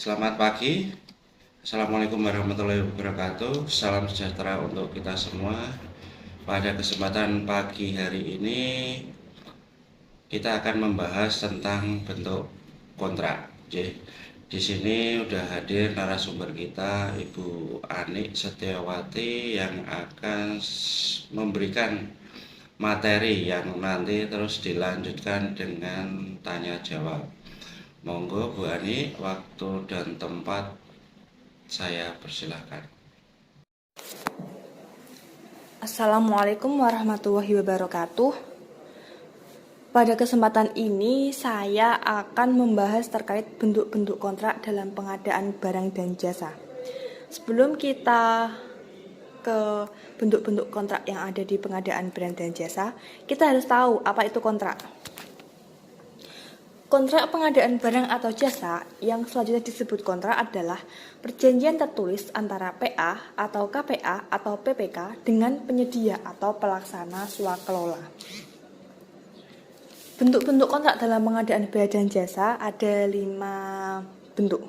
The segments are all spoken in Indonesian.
Selamat pagi, Assalamualaikum warahmatullahi wabarakatuh. Salam sejahtera untuk kita semua. Pada kesempatan pagi hari ini, kita akan membahas tentang bentuk kontrak. Di sini udah hadir narasumber kita, Ibu Anik Setiawati, yang akan memberikan materi yang nanti terus dilanjutkan dengan tanya jawab. Monggo Bu Ani, waktu dan tempat saya persilahkan. Assalamualaikum warahmatullahi wabarakatuh. Pada kesempatan ini saya akan membahas terkait bentuk-bentuk kontrak dalam pengadaan barang dan jasa. Sebelum kita ke bentuk-bentuk kontrak yang ada di pengadaan barang dan jasa, kita harus tahu apa itu kontrak. Kontrak pengadaan barang atau jasa yang selanjutnya disebut kontrak adalah perjanjian tertulis antara PA atau KPA atau PPK dengan penyedia atau pelaksana swakelola. Bentuk-bentuk kontrak dalam pengadaan barang dan jasa ada 5 bentuk.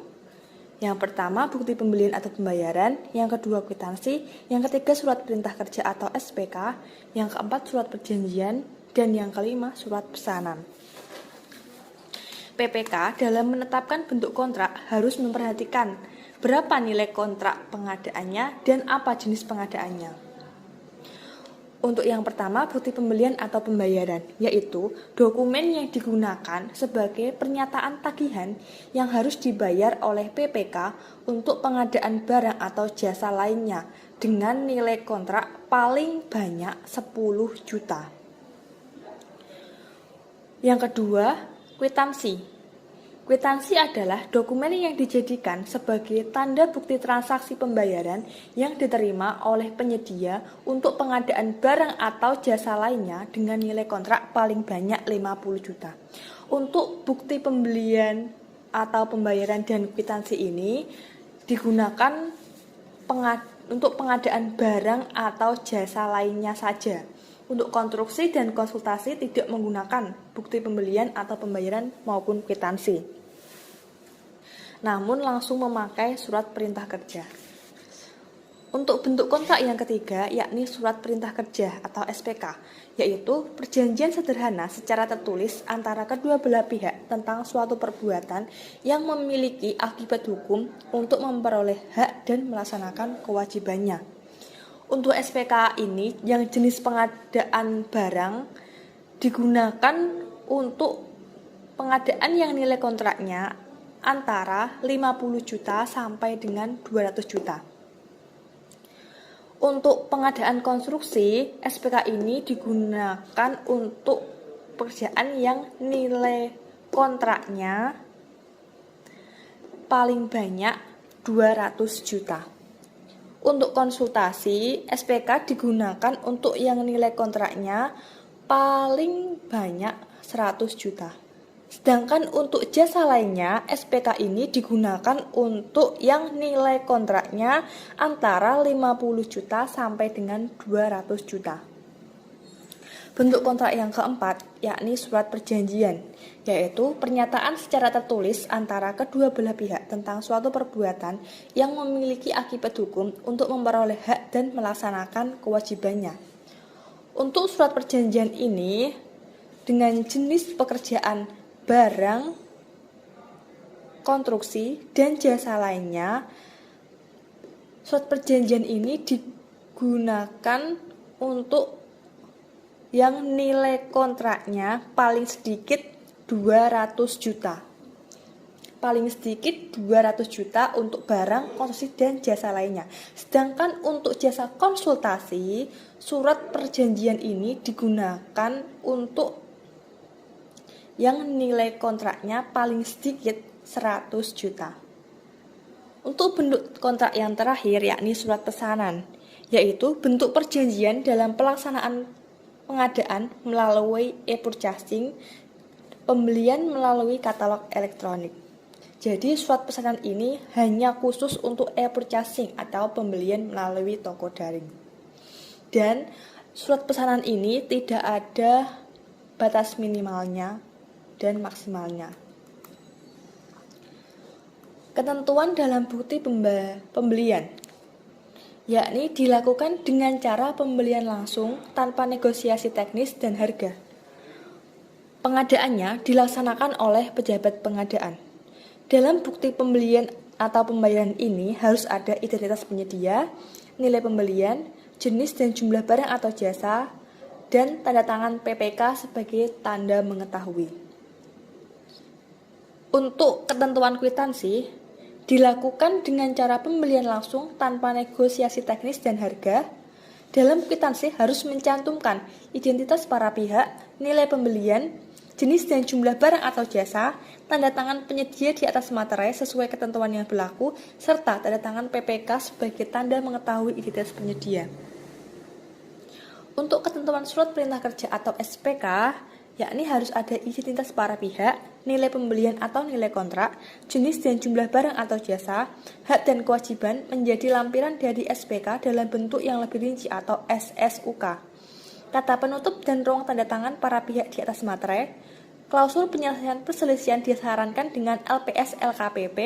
Yang pertama, bukti pembelian atau pembayaran. Yang kedua, kwitansi. Yang ketiga, surat perintah kerja atau SPK. Yang keempat, surat perjanjian. Dan yang kelima, surat pesanan. PPK dalam menetapkan bentuk kontrak harus memperhatikan berapa nilai kontrak pengadaannya dan apa jenis pengadaannya. Untuk yang pertama, bukti pembelian atau pembayaran, yaitu dokumen yang digunakan sebagai pernyataan tagihan yang harus dibayar oleh PPK untuk pengadaan barang atau jasa lainnya dengan nilai kontrak paling banyak 10 juta. Yang kedua, kwitansi. Kwitansi adalah dokumen yang dijadikan sebagai tanda bukti transaksi pembayaran yang diterima oleh penyedia untuk pengadaan barang atau jasa lainnya dengan nilai kontrak paling banyak 50 juta. Untuk bukti pembelian atau pembayaran dan kwitansi ini digunakan untuk pengadaan barang atau jasa lainnya saja. Untuk konstruksi dan konsultasi tidak menggunakan bukti pembelian atau pembayaran maupun kwitansi, namun langsung memakai surat perintah kerja. Untuk bentuk kontrak yang ketiga, yakni surat perintah kerja atau SPK, yaitu perjanjian sederhana secara tertulis antara kedua belah pihak tentang suatu perbuatan yang memiliki akibat hukum untuk memperoleh hak dan melaksanakan kewajibannya. Untuk SPK ini, yang jenis pengadaan barang digunakan untuk pengadaan yang nilai kontraknya antara 50 juta sampai dengan 200 juta. Untuk pengadaan konstruksi, SPK ini digunakan untuk pekerjaan yang nilai kontraknya paling banyak 200 juta. Untuk konsultasi, SPK digunakan untuk yang nilai kontraknya paling banyak 100 juta. Sedangkan untuk jasa lainnya, SPK ini digunakan untuk yang nilai kontraknya antara 50 juta sampai dengan 200 juta. Bentuk kontrak yang keempat, yakni surat perjanjian, yaitu pernyataan secara tertulis antara kedua belah pihak tentang suatu perbuatan yang memiliki akibat hukum untuk memperoleh hak dan melaksanakan kewajibannya. Untuk surat perjanjian ini, dengan jenis pekerjaan barang, konstruksi, dan jasa lainnya, surat perjanjian ini digunakan untuk yang nilai kontraknya paling sedikit 200 juta. Paling sedikit 200 juta untuk barang, konstruksi, dan jasa lainnya. Sedangkan untuk jasa konsultasi, surat perjanjian ini digunakan untuk yang nilai kontraknya paling sedikit 100 juta. Untuk bentuk kontrak yang terakhir, yakni surat pesanan, yaitu bentuk perjanjian dalam pelaksanaan pengadaan melalui e-purchasing, pembelian melalui katalog elektronik. Jadi surat pesanan ini hanya khusus untuk e-purchasing atau pembelian melalui toko daring. Dan surat pesanan ini tidak ada batas minimalnya dan maksimalnya. Ketentuan dalam bukti pembelian, yakni dilakukan dengan cara pembelian langsung tanpa negosiasi teknis dan harga. Pengadaannya dilaksanakan oleh pejabat pengadaan. Dalam bukti pembelian atau pembayaran ini harus ada identitas penyedia, nilai pembelian, jenis dan jumlah barang atau jasa, dan tanda tangan PPK sebagai tanda mengetahui. Untuk ketentuan kwitansi, dilakukan dengan cara pembelian langsung tanpa negosiasi teknis dan harga. Dalam kwitansi harus mencantumkan identitas para pihak, nilai pembelian, jenis dan jumlah barang atau jasa, tanda tangan penyedia di atas materai sesuai ketentuan yang berlaku, serta tanda tangan PPK sebagai tanda mengetahui identitas penyedia. Untuk ketentuan surat perintah kerja atau SPK, yakni harus ada identitas para pihak, nilai pembelian atau nilai kontrak, jenis dan jumlah barang atau jasa, hak dan kewajiban menjadi lampiran dari SPK dalam bentuk yang lebih rinci atau SSUK. Kata penutup dan ruang tanda tangan para pihak di atas materai, klausul penyelesaian perselisihan disarankan dengan LPS LKPP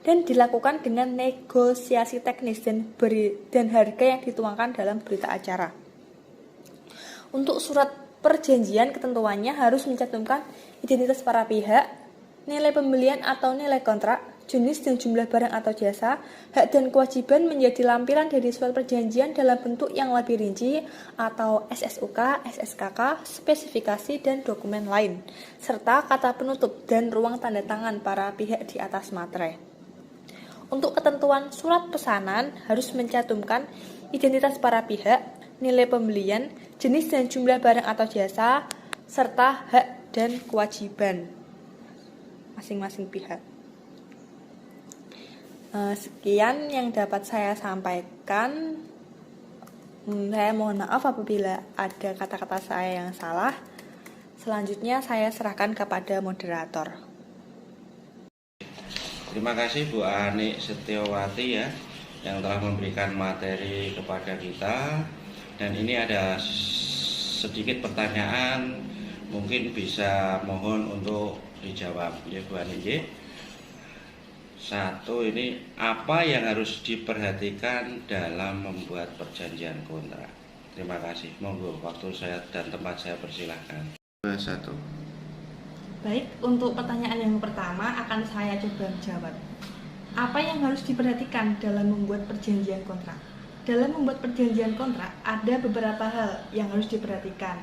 dan dilakukan dengan negosiasi teknis dan harga yang dituangkan dalam berita acara. Untuk surat perjanjian, ketentuannya harus mencantumkan identitas para pihak, nilai pembelian atau nilai kontrak, jenis dan jumlah barang atau jasa, hak dan kewajiban menjadi lampiran dari surat perjanjian dalam bentuk yang lebih rinci atau SSUK, SSKK, spesifikasi dan dokumen lain, serta kata penutup dan ruang tanda tangan para pihak di atas materai. Untuk ketentuan surat pesanan harus mencantumkan identitas para pihak, nilai pembelian, jenis dan jumlah barang atau jasa, serta hak dan kewajiban masing-masing pihak. Sekian yang dapat saya sampaikan. Saya mohon maaf apabila ada kata-kata saya yang salah. Selanjutnya saya serahkan kepada moderator. Terima kasih Bu Ani Setiawati ya, yang telah memberikan materi kepada kita. Dan ini ada sedikit pertanyaan, mungkin bisa mohon untuk dijawab ya Bu Ani. Satu, ini apa yang harus diperhatikan dalam membuat perjanjian kontrak? Terima kasih. Monggo, waktu saya dan tempat saya persilahkan. Satu. Baik, untuk pertanyaan yang pertama akan saya coba jawab. Apa yang harus diperhatikan dalam membuat perjanjian kontrak? Dalam membuat perjanjian kontrak, ada beberapa hal yang harus diperhatikan.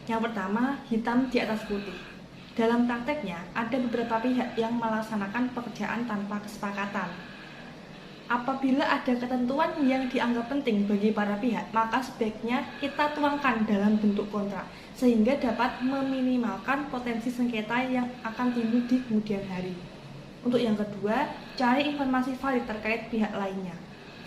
Yang pertama, hitam di atas putih. Dalam prakteknya, ada beberapa pihak yang melaksanakan pekerjaan tanpa kesepakatan. Apabila ada ketentuan yang dianggap penting bagi para pihak, maka sebaiknya kita tuangkan dalam bentuk kontrak, sehingga dapat meminimalkan potensi sengketa yang akan timbul di kemudian hari. Untuk yang kedua, cari informasi valid terkait pihak lainnya.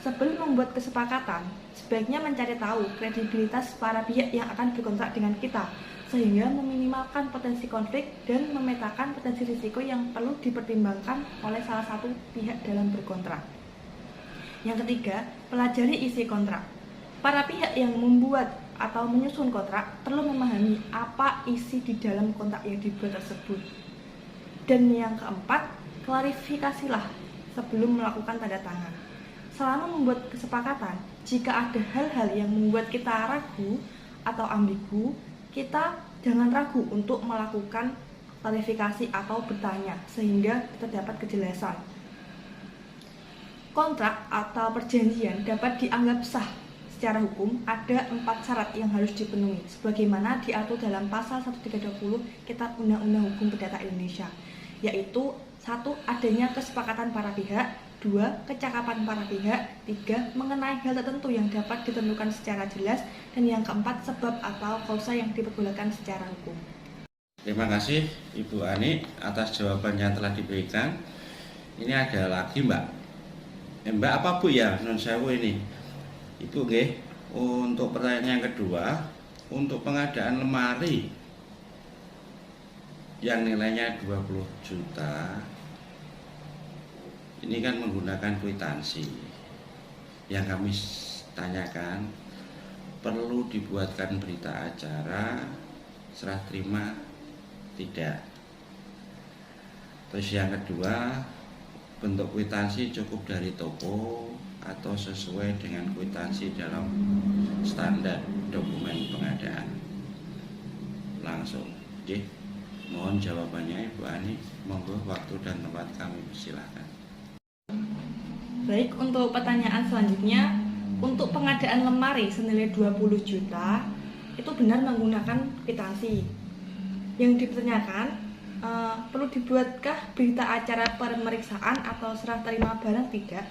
Sebelum membuat kesepakatan, sebaiknya mencari tahu kredibilitas para pihak yang akan berkontrak dengan kita, sehingga meminimalkan potensi konflik dan memetakan potensi risiko yang perlu dipertimbangkan oleh salah satu pihak dalam berkontrak. Yang ketiga, pelajari isi kontrak. Para pihak yang membuat atau menyusun kontrak perlu memahami apa isi di dalam kontrak yang dibuat tersebut. Dan yang keempat, klarifikasilah sebelum melakukan tanda tangan. Selama membuat kesepakatan, jika ada hal-hal yang membuat kita ragu atau ambigu, kita jangan ragu untuk melakukan klarifikasi atau bertanya, sehingga kita dapat kejelasan. Kontrak atau perjanjian dapat dianggap sah secara hukum. Ada 4 syarat yang harus dipenuhi, sebagaimana diatur dalam pasal 1320 Kitab Undang-Undang Hukum Perdata Indonesia, yaitu 1. Adanya kesepakatan para pihak, 2. Kecakapan para pihak, 3. Mengenai hal tertentu yang dapat ditentukan secara jelas, dan yang keempat, sebab atau kausa yang diperbolehkan secara hukum. Terima kasih Ibu Ani atas jawaban yang telah diberikan. Ini ada lagi Mbak. Mbak apa Bu ya? Non sewu ini. Ibu nggih, untuk pertanyaan yang kedua, untuk pengadaan lemari yang nilainya 20 juta, ini kan menggunakan kwitansi. Yang kami tanyakan, perlu dibuatkan berita acara serah terima tidak? Terus yang kedua, bentuk kwitansi cukup dari toko atau sesuai dengan kwitansi dalam standar dokumen pengadaan. Langsung, mohon jawabannya Ibu Ani. Monggo, waktu dan tempat kami persilahkan. Baik, untuk pertanyaan selanjutnya, untuk pengadaan lemari senilai 20 juta itu benar menggunakan kwitansi. Yang dipertanyakan, perlu dibuatkah berita acara pemeriksaan atau serah terima barang? Tidak.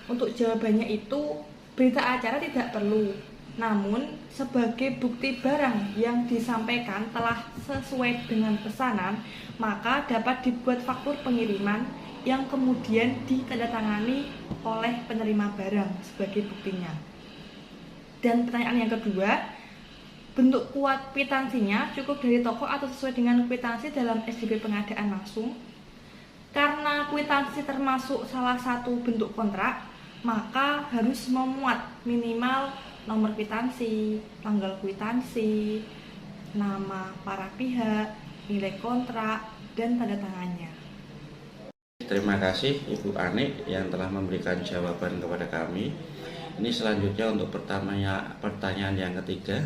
Untuk jawabannya itu, berita acara tidak perlu. Namun, sebagai bukti barang yang disampaikan telah sesuai dengan pesanan, maka dapat dibuat faktur pengiriman yang kemudian ditandatangani oleh penerima barang sebagai buktinya. Dan pertanyaan yang kedua, bentuk kuat kwitansinya cukup dari toko atau sesuai dengan kwitansi dalam SDP pengadaan langsung. Karena kwitansi termasuk salah satu bentuk kontrak, maka harus memuat minimal nomor kwitansi, tanggal kwitansi, nama para pihak, nilai kontrak, dan tanda tangannya. Terima kasih Ibu Ani yang telah memberikan jawaban kepada kami. Ini selanjutnya untuk pertanyaan yang ketiga.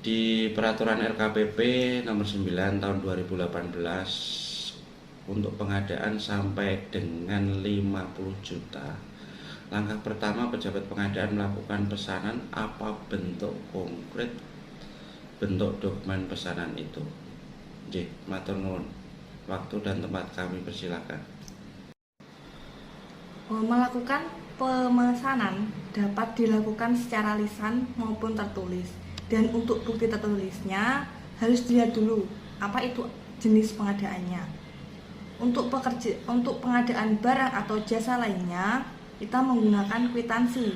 Di peraturan RKPP nomor 9 tahun 2018 untuk pengadaan sampai dengan 50 juta. Langkah pertama, pejabat pengadaan melakukan pesanan. Apa bentuk konkret bentuk dokumen pesanan itu? Matur nuwun. Waktu dan tempat kami persilakan. Melakukan pemesanan dapat dilakukan secara lisan maupun tertulis. Dan untuk bukti tertulisnya harus dilihat dulu apa itu jenis pengadaannya. Untuk pengadaan barang atau jasa lainnya kita menggunakan kwitansi.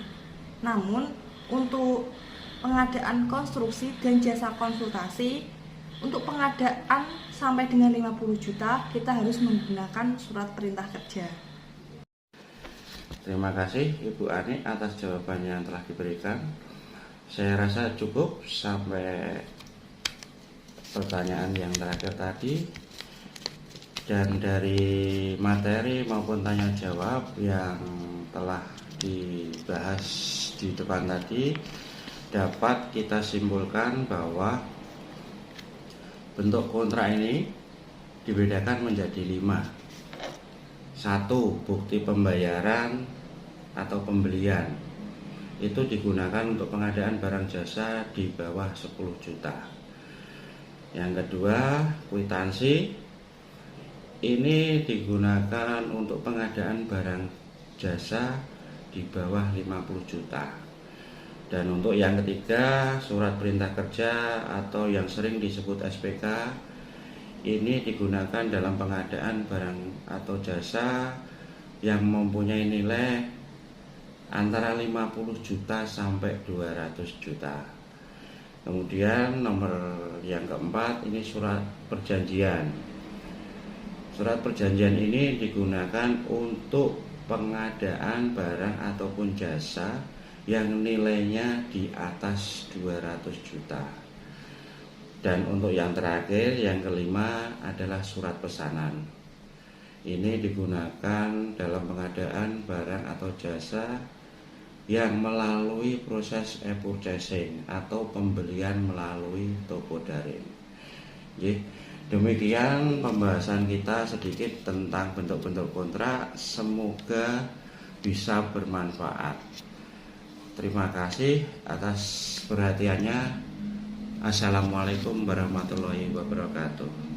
Namun untuk pengadaan konstruksi dan jasa konsultasi, untuk pengadaan sampai dengan 50 juta kita harus menggunakan surat perintah kerja. Terima kasih Ibu Ani atas jawabannya yang telah diberikan. Saya rasa cukup sampai pertanyaan yang terakhir tadi. Dan dari materi maupun tanya jawab yang telah dibahas di depan tadi, dapat kita simpulkan bahwa bentuk kontrak ini dibedakan menjadi 5. 1. Bukti pembayaran atau pembelian. Itu digunakan untuk pengadaan barang jasa di bawah 10 juta. Yang kedua, kwitansi. Ini digunakan untuk pengadaan barang jasa di bawah 50 juta. Dan untuk yang ketiga, surat perintah kerja atau yang sering disebut SPK, ini digunakan dalam pengadaan barang atau jasa yang mempunyai nilai antara 50 juta sampai 200 juta. Kemudian nomor yang keempat, ini surat perjanjian. Surat perjanjian ini digunakan untuk pengadaan barang ataupun jasa yang nilainya di atas 200 juta. Dan untuk yang terakhir, yang kelima adalah surat pesanan. Ini digunakan dalam pengadaan barang atau jasa yang melalui proses e-purchasing atau pembelian melalui toko daring. Demikian pembahasan kita sedikit tentang bentuk-bentuk kontrak. Semoga bisa bermanfaat. Terima kasih atas perhatiannya. Assalamualaikum warahmatullahi wabarakatuh.